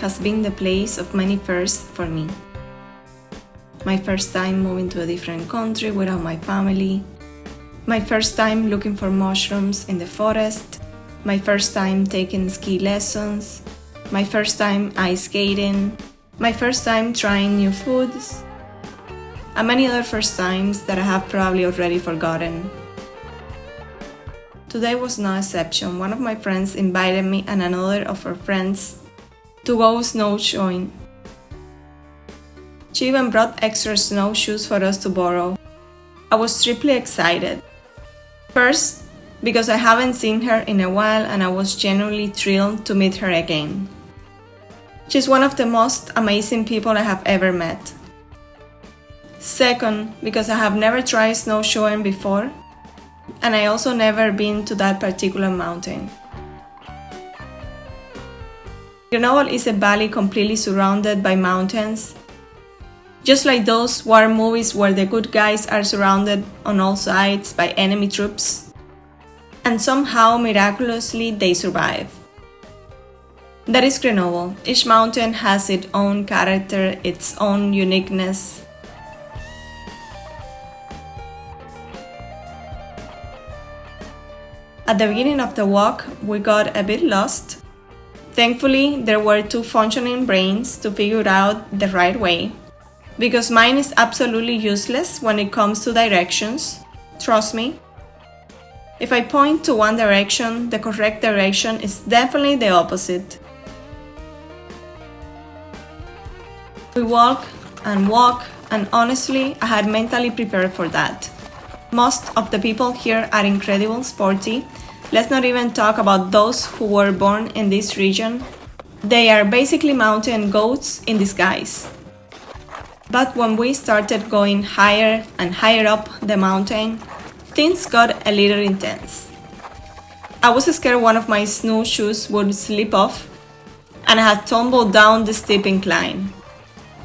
has been the place of many firsts for me. My first time moving to a different country without my family. My first time looking for mushrooms in the forest. My first time taking ski lessons. My first time ice skating. My first time trying new foods. And many other first times that I have probably already forgotten. Today was no exception. One of my friends invited me and another of her friends to go snowshoeing. She even brought extra snowshoes for us to borrow. I was triply excited. First, because I haven't seen her in a while and I was genuinely thrilled to meet her again. She's one of the most amazing people I have ever met. Second, because I have never tried snowshoeing before, and I also never been to that particular mountain. Grenoble is a valley completely surrounded by mountains, just like those war movies where the good guys are surrounded on all sides by enemy troops, and somehow miraculously they survive. That is Grenoble. Each mountain has its own character, its own uniqueness. At the beginning of the walk, we got a bit lost. Thankfully, there were two functioning brains to figure out the right way, because mine is absolutely useless when it comes to directions. Trust me. If I point to one direction, the correct direction is definitely the opposite. We walk, and honestly, I had mentally prepared for that. Most of the people here are incredibly sporty. Let's not even talk about those who were born in this region. They are basically mountain goats in disguise. But when we started going higher and higher up the mountain, things got a little intense. I was scared one of my snowshoes would slip off, and I had tumbled down the steep incline.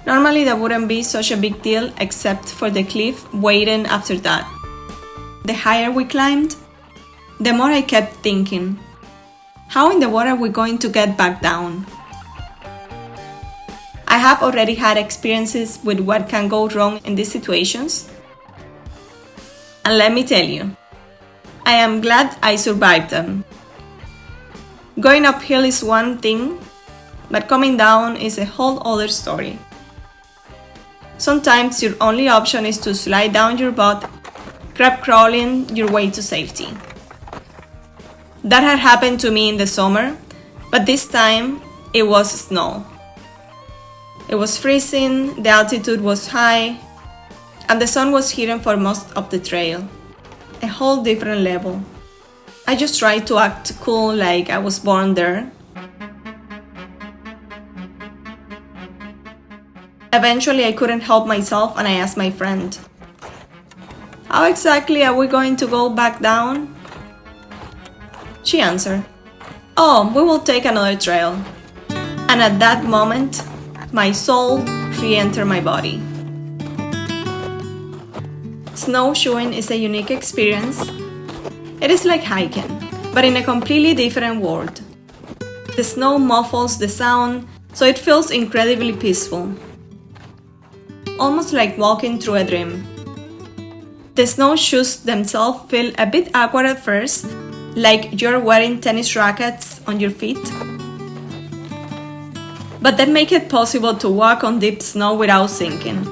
Normally that wouldn't be such a big deal except for the cliff waiting after that. The higher we climbed, the more I kept thinking, how in the world are we going to get back down? I have already had experiences with what can go wrong in these situations. And let me tell you, I am glad I survived them. Going uphill is one thing, but coming down is a whole other story. Sometimes your only option is to slide down your butt, crab crawling your way to safety. That had happened to me in the summer, but this time it was snow. It was freezing, the altitude was high, and the sun was hidden for most of the trail. A whole different level. I just tried to act cool like I was born there. Eventually I couldn't help myself and I asked my friend, "How exactly are we going to go back down?" She answered, "Oh, we will take another trail." And at that moment, my soul re-entered my body. Snowshoeing is a unique experience. It is like hiking, but in a completely different world. The snow muffles the sound, so it feels incredibly peaceful. Almost like walking through a dream. The snowshoes themselves feel a bit awkward at first, like you're wearing tennis rackets on your feet. But that make it possible to walk on deep snow without sinking.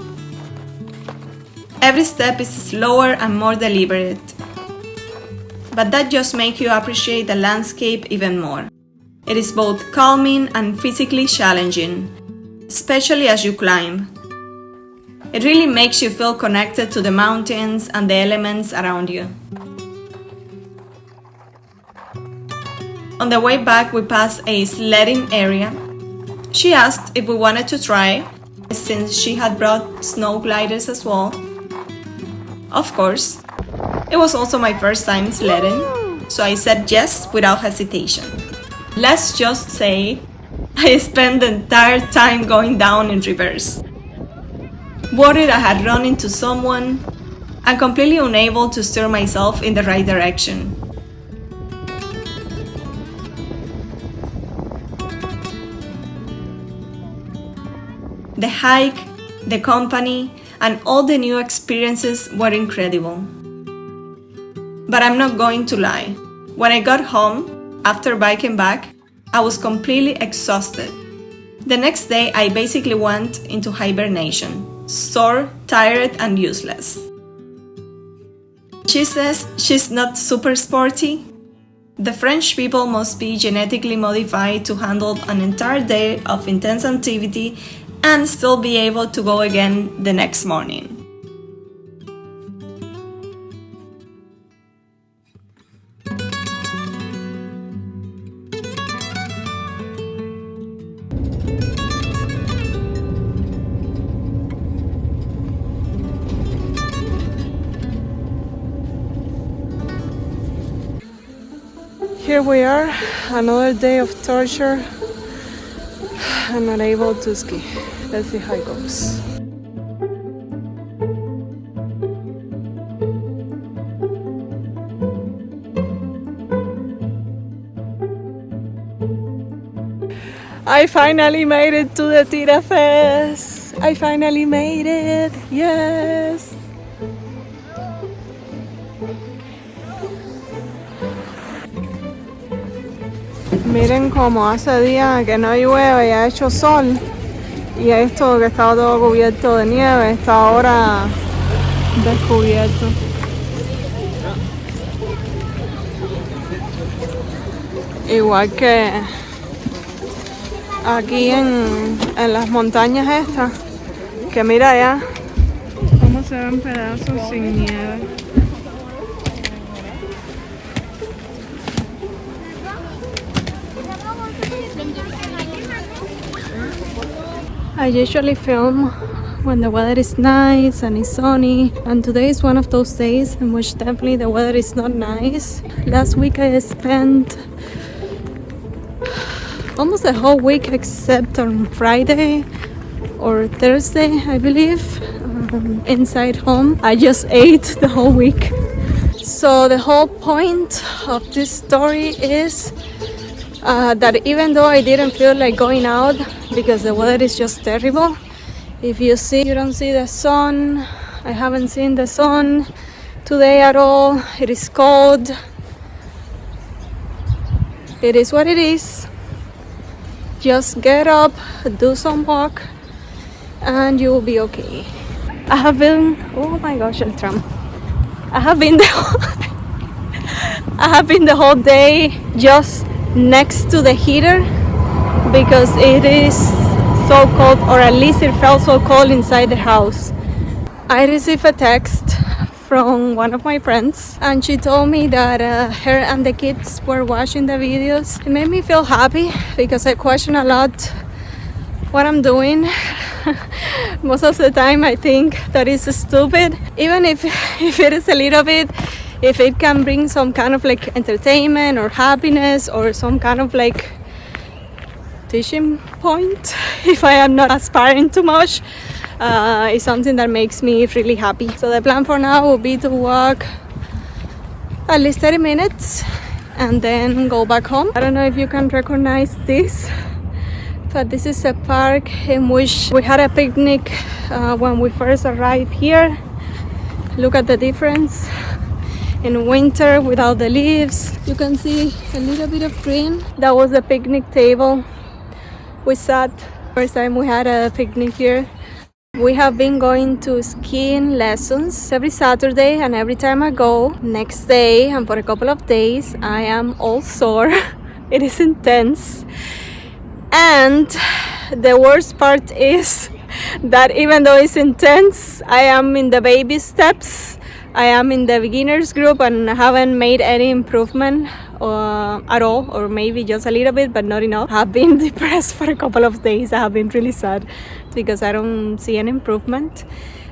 Every step is slower and more deliberate. But that just makes you appreciate the landscape even more. It is both calming and physically challenging, especially as you climb. It really makes you feel connected to the mountains and the elements around you. On the way back, we passed a sledding area. She asked if we wanted to try, since she had brought snow gliders as well. Of course, it was also my first time sledding, so I said yes without hesitation. Let's just say I spent the entire time going down in reverse. Worried I had run into someone, and completely unable to steer myself in the right direction. The hike, the company, and all the new experiences were incredible. But I'm not going to lie. When I got home, after biking back, I was completely exhausted. The next day, I basically went into hibernation, sore, tired, and useless. She says she's not super sporty. The French people must be genetically modified to handle an entire day of intense activity and still be able to go again the next morning. Here we are, another day of torture. I'm not able to ski. Let's see how it goes. I finally made it to the Tira Fest. I finally made it. Yes. Miren cómo hace días que no llueve y ha hecho sol, y esto que estaba todo cubierto de nieve está ahora descubierto. Igual que aquí en las montañas estas, que mira allá cómo se ven pedazos sin nieve. I usually film when the weather is nice and it's sunny, and today is one of those days in which definitely the weather is not nice. Last week I spent almost the whole week except on Friday or Thursday, I believe, inside home. I just ate the whole week. So the whole point of this story is that even though I didn't feel like going out because the weather is just terrible, if you see, you don't see the sun. I haven't seen the sun today at all. It is cold. It is what it is. Just get up, do some walk, and you will be okay. I have been, oh my gosh, el tram. I have been the whole day just next to the heater because it is so cold, or at least it felt so cold inside the house. I received a text from one of my friends, and she told me that her and the kids were watching the videos. It made me feel happy because I question a lot what I'm doing. Most of the time I think that is stupid, even if it is a little bit. If it can bring some kind of like entertainment or happiness or some kind of like teaching point, if I am not aspiring too much, is something that makes me really happy. So the plan for now will be to walk at least 30 minutes and then go back home. I don't know if you can recognize this, but this is a park in which we had a picnic when we first arrived here. Look at the difference. In winter without the leaves, you can see a little bit of green. That was the picnic table we sat. First time we had a picnic here. We have been going to skiing lessons every Saturday, and every time I go, next day and for a couple of days, I am all sore. It is intense. And the worst part is that even though it's intense, I am in the baby steps. I am in the beginners group and haven't made any improvement at all, or maybe just a little bit, but not enough. I have been depressed for a couple of days. I have been really sad because I don't see an improvement,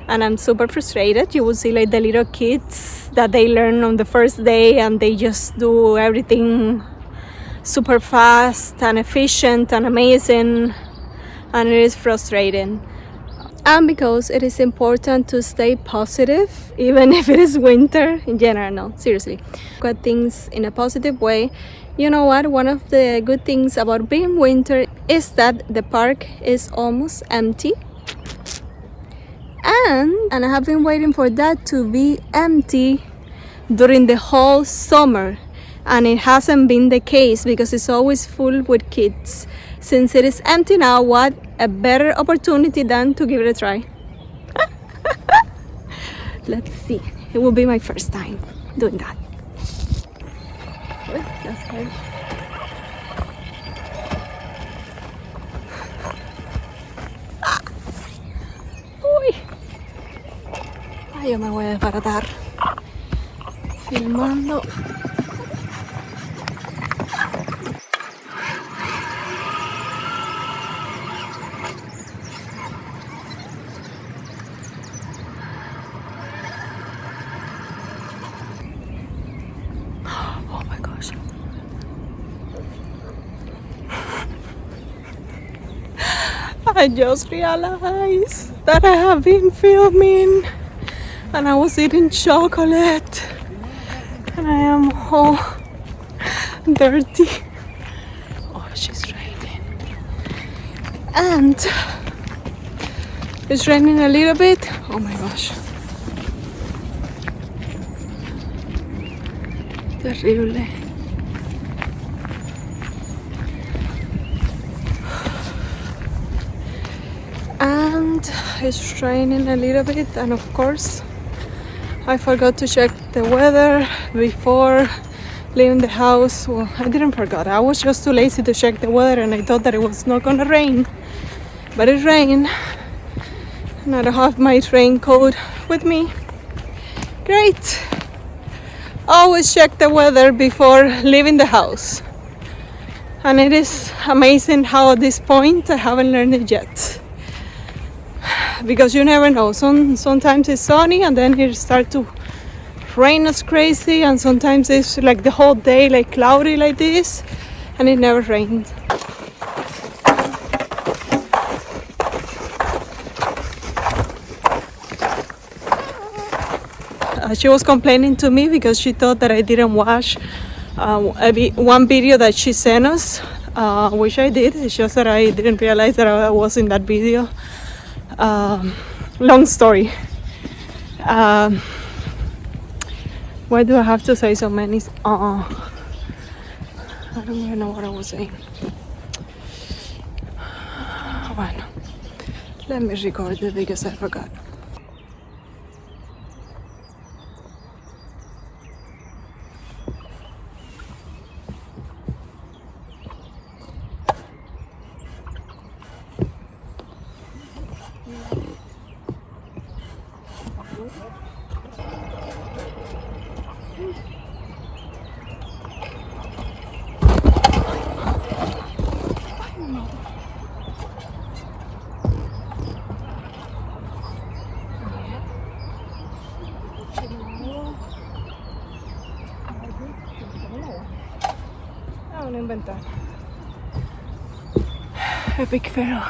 and I'm super frustrated. You will see like the little kids that they learn on the first day and they just do everything super fast and efficient and amazing, and it is frustrating. And because it is important to stay positive, even if it is winter in general. No, seriously. Look at things in a positive way. You know what? One of the good things about being winter is that the park is almost empty. And I have been waiting for that to be empty during the whole summer, and it hasn't been the case because it's always full with kids. Since it is empty now, what a better opportunity than to give it a try. Let's see, it will be my first time doing that. Wait, that's hard. Uy. Ay, yo me voy a desbaratar filmando. Oh my gosh. I just realized that I have been filming and I was eating chocolate and I am all dirty. Oh, she's raining. And it's raining a little bit. Oh my gosh. Terrible. And it's raining a little bit, and of course I forgot to check the weather before leaving the house. Well, I didn't forget, I was just too lazy to check the weather and I thought that it was not gonna rain, but it rained and I don't have my raincoat with me. Great! Always check the weather before leaving the house, and it is amazing how at this point I haven't learned it yet, because you never know. Sometimes it's sunny and then it starts to rain as crazy, and sometimes it's like the whole day like cloudy like this and it never rains. She was complaining to me because she thought that I didn't watch one video that she sent us, which I did. It's just that I didn't realize that I was in that video. Long story. Why do I have to say so many? I don't even know what I was saying. Bueno, let me record it because I forgot. Inventar. Epic fail.